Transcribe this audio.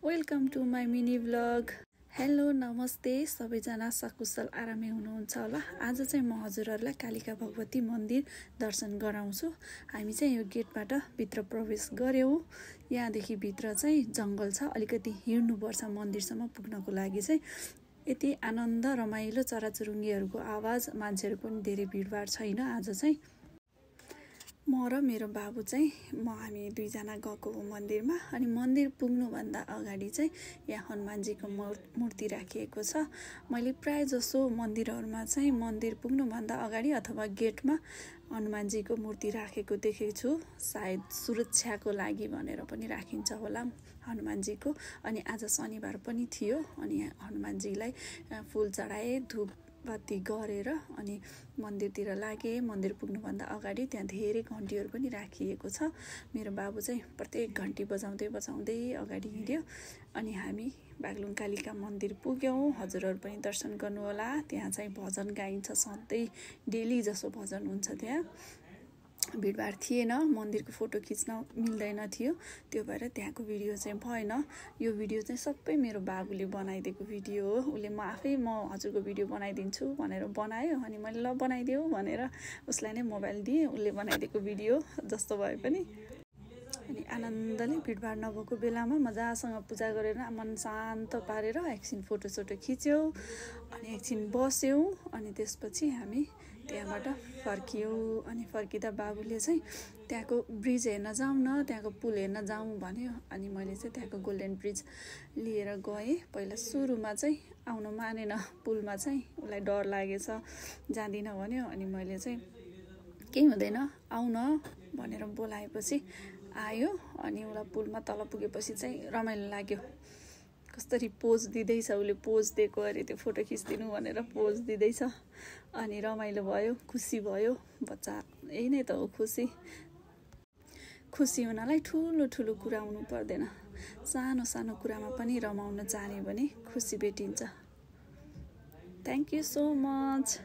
Welcome to my mini vlog. Hello नमस्ते सबैजना, सकुशल आरामै हुनुहुन्छ होला। आज चाहिँ म हजुरहरूलाई कालिका भगवती मन्दिर दर्शन गराउँछु। हामी चाहिँ यो गेटबाट भित्र प्रवेश गऱ्यौँ। यहाँदेखि भित्र चाहिँ जङ्गल छ, अलिकति हिँड्नुपर्छ मन्दिरसम्म पुग्नको लागि चाहिँ। यति आनन्द रमाइलो चराचुरुङ्गीहरूको आवाज, मान्छेहरू पनि धेरै भिडभाड छैन आज चाहिँ। म र मेरो बाबु चाहिँ हामी दुईजना गएको हो मन्दिरमा। अनि मन्दिर पुग्नुभन्दा अगाडि चाहिँ यहाँ हनुमानजीको मूर्ति राखिएको छ। मैले प्राय जसो मन्दिरहरूमा चाहिँ मन्दिर पुग्नुभन्दा अगाडि अथवा गेटमा हनुमानजीको मूर्ति राखेको देखेको छु। सायद सुरक्षाको लागि भनेर पनि राखिन्छ होला हनुमानजीको। अनि आज शनिबार पनि थियो, अनि हनुमानजीलाई फुल चढाए, धूप बत्ती गरेर अनि मन्दिरतिर लागे। मन्दिर पुग्नुभन्दा अगाडि त्यहाँ धेरै घन्टीहरू पनि राखिएको छ। मेरो बाबु चाहिँ प्रत्येक घन्टी बजाउँदै अगाडि हिँड्यो। अनि हामी बागलुङ कालिका मन्दिर पुग्यौँ। हजुरहरू पनि दर्शन गर्नुहोला। त्यहाँ चाहिँ भजन गाइन्छ, सधैँ डेली जसो भजन हुन्छ त्यहाँ। भिडभाड थिएन, मन्दिरको फोटो खिच्न मिल्दैन थियो, त्यो भएर त्यहाँको भिडियो चाहिँ भएन। यो भिडियो चाहिँ सबै मेरो बाबुले बनाइदिएको भिडियो हो। उसले म हजुरको भिडियो बनाइदिन्छु भनेर बनायो। अनि मैले ल बनाइदियो भनेर उसलाई नै मोबाइल दिएँ। उसले बनाइदिएको भिडियो जस्तो भए पनि। अनि आनन्दले भिडभाड नभएको बेलामा मजासँग पूजा गरेर मन शान्त पारेर एकछिन फोटोसोटो खिच्यौँ। अनि एकछिन बस्यौँ। अनि त्यसपछि हामी त्यहाँबाट फर्कियौँ। अनि फर्किँदा बाबुले चाहिँ त्यहाँको ब्रिज हेर्न जाउँ न, त्यहाँको पुल हेर्न जाउँ भन्यो। अनि मैले चाहिँ त्यहाँको गोल्डन ब्रिज लिएर गएँ। पहिला सुरुमा चाहिँ आउनु मानेन, पुलमा चाहिँ उसलाई डर लागेछ, जाँदिनँ भन्यो। अनि मैले चाहिँ केही हुँदैन आऊ न भनेर बोलाएपछि आयो। अनि उसलाई पुलमा तल पुगेपछि चाहिँ रमाइलो लाग्यो। कसरी पोज दिँदैछ, उसले पोज दिएको अरे, त्यो फोटो खिचिदिनु भनेर पोज दिँदैछ। अनि रमाइलो भयो, खुसी भयो। बच्चा यही नै त हो खुसी। खुसी हुनलाई ठुलो ठुलो कुरा हुनु पर्दैन, सानो सानो कुरामा पनि रमाउन जाने भने खुसी भेटिन्छ। Thank you so much.